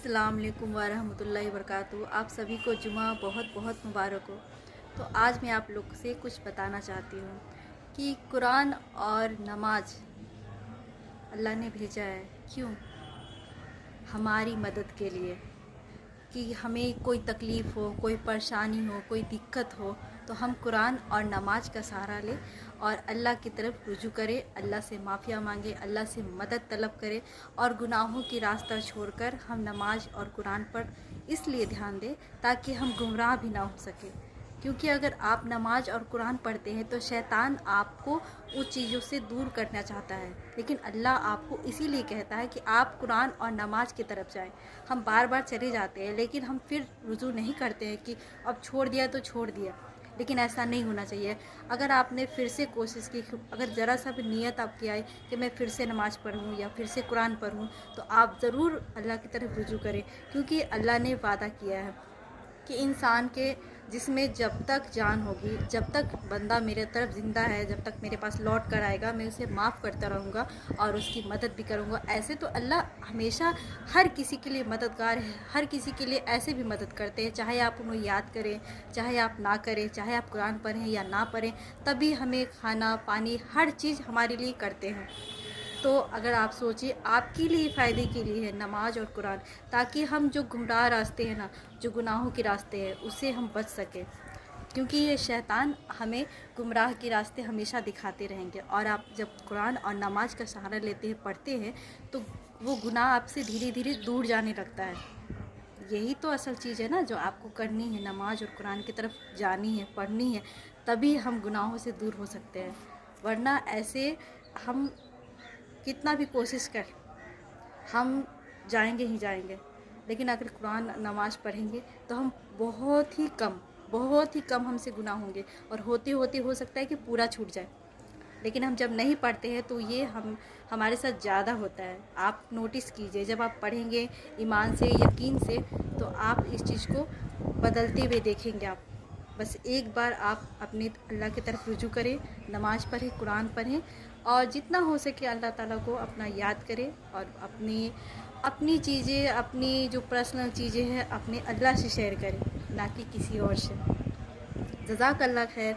अस्सलाम वालेकुम वरहमतुल्लाहि वबरकातुहू। आप सभी को जुमा बहुत बहुत मुबारक हो। तो आज मैं आप लोग से कुछ बताना चाहती हूँ कि कुरान और नमाज अल्लाह ने भेजा है क्यों? हमारी मदद के लिए, कि हमें कोई तकलीफ़ हो, कोई परेशानी हो, कोई दिक्कत हो तो हम कुरान और नमाज का सहारा लें और अल्लाह की तरफ रुजू करें, अल्लाह से माफ़िया मांगे, अल्लाह से मदद तलब करें और गुनाहों की रास्ता छोड़कर हम नमाज और कुरान पर इसलिए ध्यान दें ताकि हम गुमराह भी ना हो सके। क्योंकि अगर आप नमाज और कुरान पढ़ते हैं तो शैतान आपको उस चीज़ों से दूर करना चाहता है, लेकिन अल्लाह आपको इसीलिए कहता है कि आप कुरान और नमाज की तरफ जाएं। हम बार बार चले जाते हैं लेकिन हम फिर रुजू नहीं करते हैं कि अब छोड़ दिया तो छोड़ दिया, लेकिन ऐसा नहीं होना चाहिए। अगर आपने फिर से कोशिश की, अगर ज़रा सा भी नियत आपकी आई कि मैं फिर से नमाज़ पढ़ूँ या फिर से कुरान पढ़ूँ, तो आप ज़रूर अल्लाह की तरफ रुजू करें। क्योंकि अल्लाह ने वादा किया है कि इंसान के जिसमें जब तक जान होगी, जब तक बंदा मेरे तरफ ज़िंदा है, जब तक मेरे पास लौट कर आएगा, मैं उसे माफ़ करता रहूँगा और उसकी मदद भी करूँगा। ऐसे तो अल्लाह हमेशा हर किसी के लिए मददगार है, हर किसी के लिए ऐसे भी मदद करते हैं, चाहे आप उन्हें याद करें, चाहे आप ना करें, चाहे आप कुरान पढ़ें या ना पढ़ें, तभी हमें खाना पानी हर चीज़ हमारे लिए करते हैं। तो अगर आप सोचिए, आपके लिए फ़ायदे के लिए है नमाज और कुरान, ताकि हम जो गुमराह रास्ते हैं ना, जो गुनाहों के रास्ते हैं, उससे हम बच सकें। क्योंकि ये शैतान हमें गुमराह के रास्ते हमेशा दिखाते रहेंगे और आप जब कुरान और नमाज का सहारा लेते हैं, पढ़ते हैं, तो वो गुनाह आपसे धीरे धीरे दूर जाने लगता है। यही तो असल चीज़ है ना जो आपको करनी है, नमाज और कुरान की तरफ जानी है, पढ़नी है, तभी हम गुनाहों से दूर हो सकते हैं। वरना ऐसे हम कितना भी कोशिश कर, हम जाएंगे ही जाएंगे। लेकिन अगर कुरान नमाज पढ़ेंगे तो हम बहुत ही कम हमसे गुनाह होंगे और होते होते हो सकता है कि पूरा छूट जाए। लेकिन हम जब नहीं पढ़ते हैं तो ये हमारे साथ ज़्यादा होता है। आप नोटिस कीजिए, जब आप पढ़ेंगे ईमान से, यकीन से, तो आप इस चीज़ को बदलते हुए देखेंगे। आप बस एक बार आप अपने अल्लाह की तरफ रुजू करें, नमाज़ पढ़ें, कुरान पढ़ें और जितना हो सके अल्लाह ताला को अपना याद करें और अपनी चीज़ें, अपनी जो पर्सनल चीज़ें हैं, अपने अल्लाह से शेयर करें, ना कि किसी और से। जज़ाकल्लाह खैर।